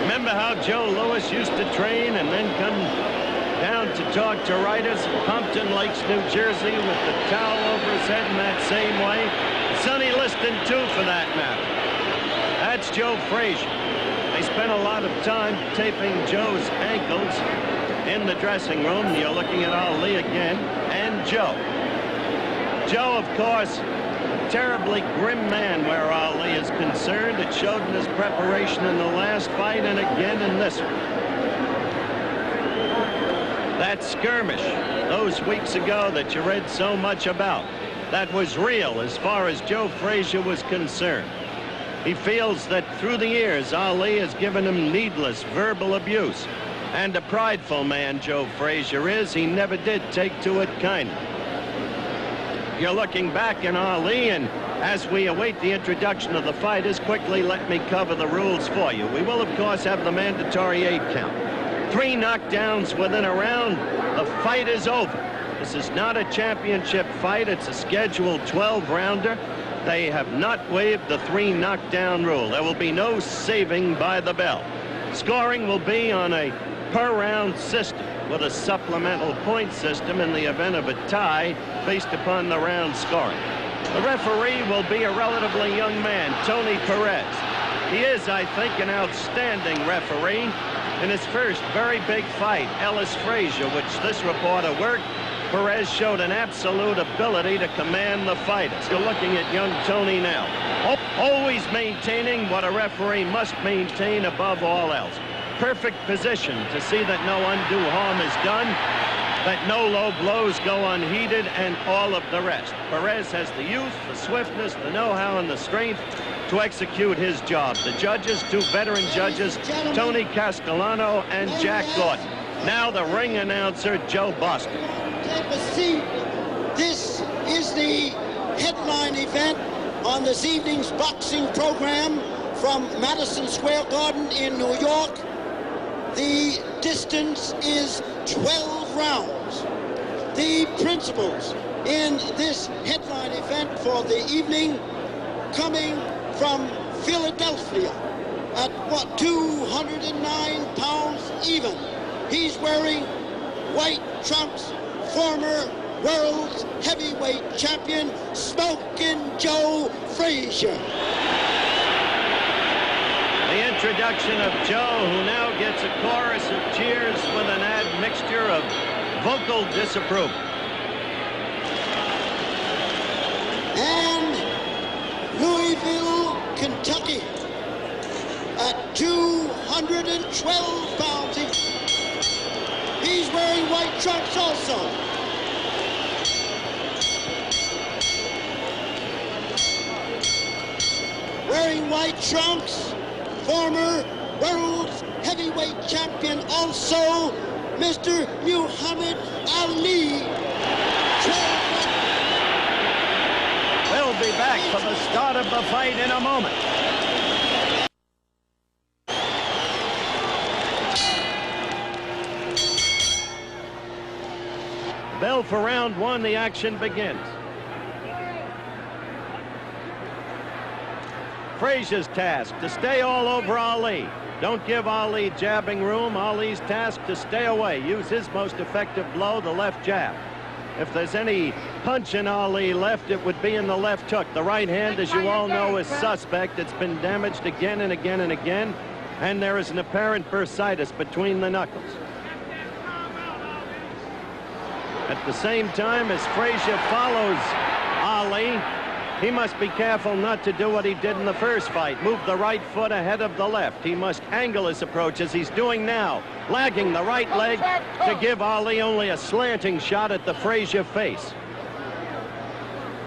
Remember how Joe Louis used to train and then come down to talk to writers in Pompton Lakes, New Jersey, with the towel over his head in that same way? Sonny Liston, too, for that matter. That's Joe Frazier. They spent a lot of time taping Joe's ankles in the dressing room. You're looking at Ali again, and Joe. Joe, of course, a terribly grim man where Ali is concerned. It showed in his preparation in the last fight and again in this one. That skirmish those weeks ago that you read so much about, that was real as far as Joe Frazier was concerned. He feels that through the years, Ali has given him needless verbal abuse. And a prideful man Joe Frazier is, he never did take to it kindly. You're looking back in Ali, and as we await the introduction of the fighters, quickly let me cover the rules for you. We will, of course, have the mandatory 8 count. 3 knockdowns within a round, the fight is over. This is not a championship fight, it's a scheduled 12-rounder. They have not waived the 3 knockdown rule. There will be no saving by the bell. Scoring will be on a per-round system with a supplemental point system in the event of a tie based upon the round scoring. The referee will be a relatively young man, Tony Perez. He is, I think, an outstanding referee. In his first very big fight, Ellis Frazier, which this reporter worked, Perez showed an absolute ability to command the fighters. You're looking at young Tony now, always maintaining what a referee must maintain above all else. Perfect position to see that no undue harm is done, that no low blows go unheeded, and all of the rest. Perez has the youth, the swiftness, the know-how, and the strength to execute his job. The judges, 2 veteran judges, Tony Castellano and Jack Gordon. Now the ring announcer, Joe Boston. This is the headline event on this evening's boxing program from Madison Square Garden in New York. The distance is 12 rounds. The principals in this headline event for the evening, coming from Philadelphia at 209 pounds even. He's wearing white trunks, former world heavyweight champion, Smokin' Joe Frazier. The introduction of Joe, who now gets a chorus of cheers with an admixture of vocal disapproval. And Louisville, Kentucky, at 212 pounds. He's wearing white trunks also. Wearing white trunks, former world heavyweight champion also, Mr. Muhammad Ali. We'll be back for the start of the fight in a moment. Bell for round 1, the action begins. Frazier's task to stay all over Ali. Don't give Ali jabbing room. Ali's task to stay away. Use his most effective blow, the left jab. If there's any punch in Ali left, it would be in the left hook. The right hand, as you all know, is suspect. It's been damaged again and again and again, and there is an apparent bursitis between the knuckles. At the same time, as Frazier follows Ali, he must be careful not to do what he did in the first fight. Move the right foot ahead of the left. He must angle his approach as he's doing now, lagging the right leg to give Ali only a slanting shot at the Frazier face.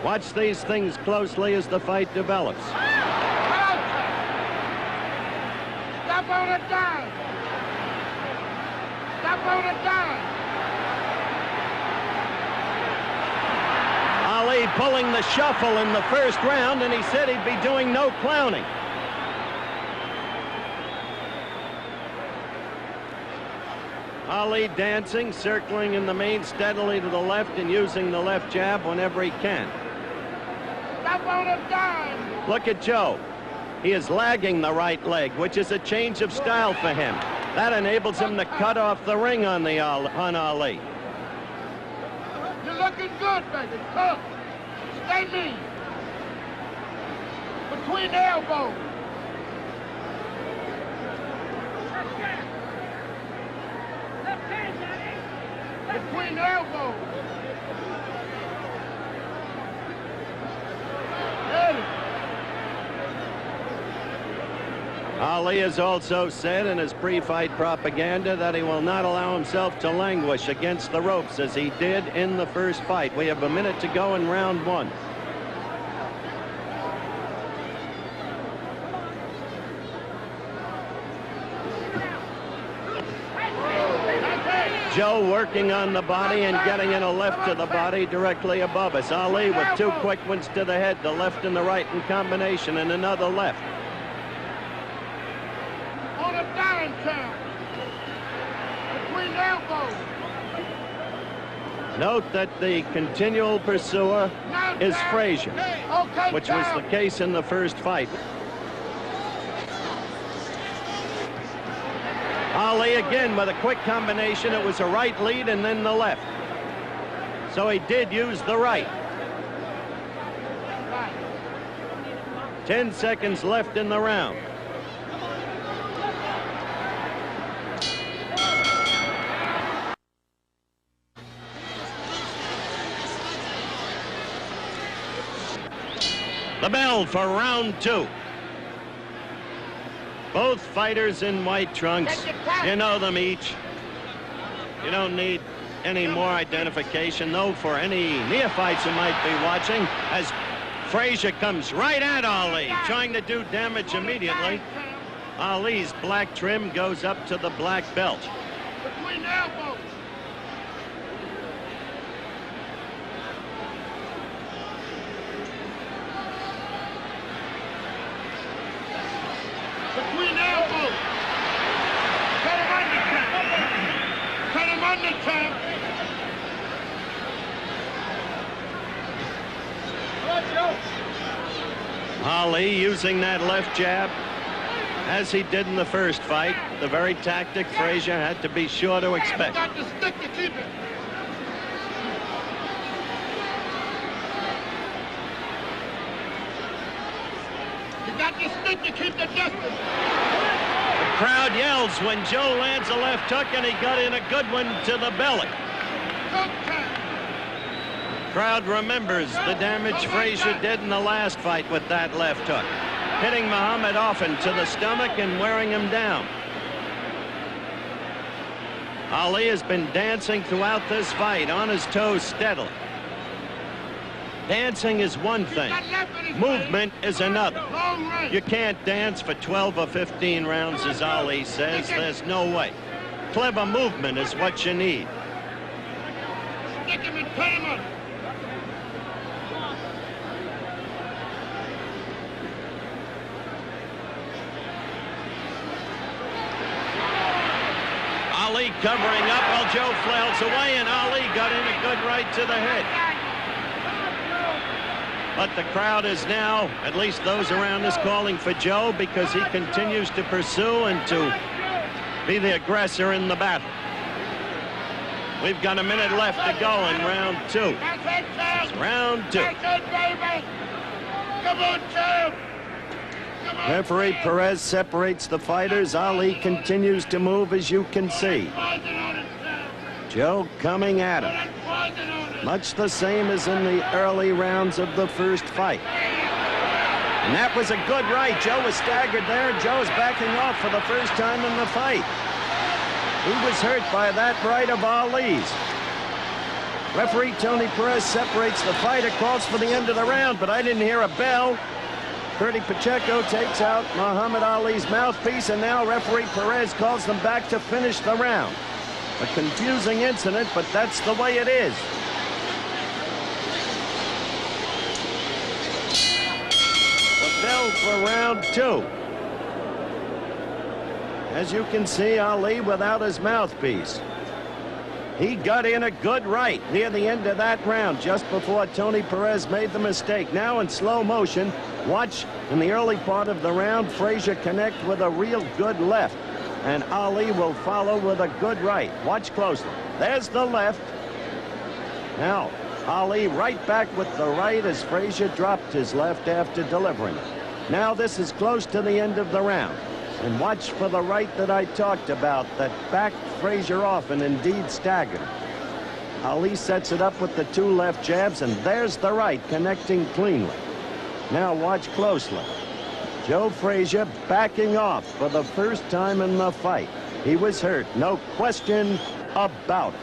Watch these things closely as the fight develops. Stop on a dime. Stop on a dime. Ali pulling the shuffle in the first round, and he said he'd be doing no clowning. Ali dancing, circling in the main steadily to the left and using the left jab whenever he can. Stop on a dime. Look at Joe. he is lagging the right leg, which is a change of style for him. That enables him to cut off the ring on Ali. You're looking good, baby. Come. Stay mean. Between the elbows. Between the elbows. Ali has also said in his pre-fight propaganda that he will not allow himself to languish against the ropes as he did in the first fight. We have a minute to go in round one. Joe working on the body and getting in a left to the body directly above us. Ali with two quick ones to the head, the left and the right in combination, and another left. On a dime count. Between the elbows. Note that the continual pursuer is Frazier, which was the case in the first fight. Ali again with a quick combination. It was a right lead and then the left. So he did use the right. 10 seconds left in the round. The bell for round two. Both fighters in white trunks. You know them each. You don't need any more identification, though, for any neophytes who might be watching, as Frazier comes right at Ali, trying to do damage immediately. Ali's black trim goes up to the black belt. Between the elbows. Between the elbows. Cut him under, champ. Cut him under, champ. Ali using that left jab, as he did in the first fight, the very tactic Frazier had to be sure to expect. You got the stick to keep it. You got the stick to keep the distance. The crowd yells when Joe lands a left hook, and he got in a good one to the belly. Hook time. Crowd remembers the damage Frazier did in the last fight with that left hook, hitting Muhammad often to the stomach and wearing him down. Ali has been dancing throughout this fight, on his toes steadily. Dancing is one thing. Movement is another. You can't dance for 12 or 15 rounds, as Ali says. There's no way. Clever movement is what you need. Stick him and cut him up. Ali covering up while Joe flails away, and Ali got in a good right to the head. But the crowd is now, at least those around us, calling for Joe because he continues to pursue and to be the aggressor in the battle. We've got a minute left to go in round two. It's round two. Come on, champ. Referee Perez separates the fighters. Ali continues to move, as you can see. Joe coming at him. Much the same as in the early rounds of the first fight. And that was a good right. Joe was staggered there. Joe's backing off for the first time in the fight. He was hurt by that right of Ali's. Referee Tony Perez separates the fighter, calls for the end of the round, but I didn't hear a bell. Curdy Pacheco takes out Muhammad Ali's mouthpiece, and now referee Perez calls them back to finish the round. A confusing incident, but that's the way it is. The bell for round two. As you can see, Ali without his mouthpiece. He got in a good right near the end of that round, just before Tony Perez made the mistake. Now in slow motion, watch in the early part of the round, Frazier connect with a real good left. And Ali will follow with a good right. Watch closely. There's the left. Now, Ali right back with the right as Frazier dropped his left after delivering it. Now this is close to the end of the round. And watch for the right that I talked about that backed Frazier off and indeed staggered. Ali sets it up with the two left jabs, and there's the right connecting cleanly. Now watch closely. Joe Frazier backing off for the first time in the fight. He was hurt, no question about it.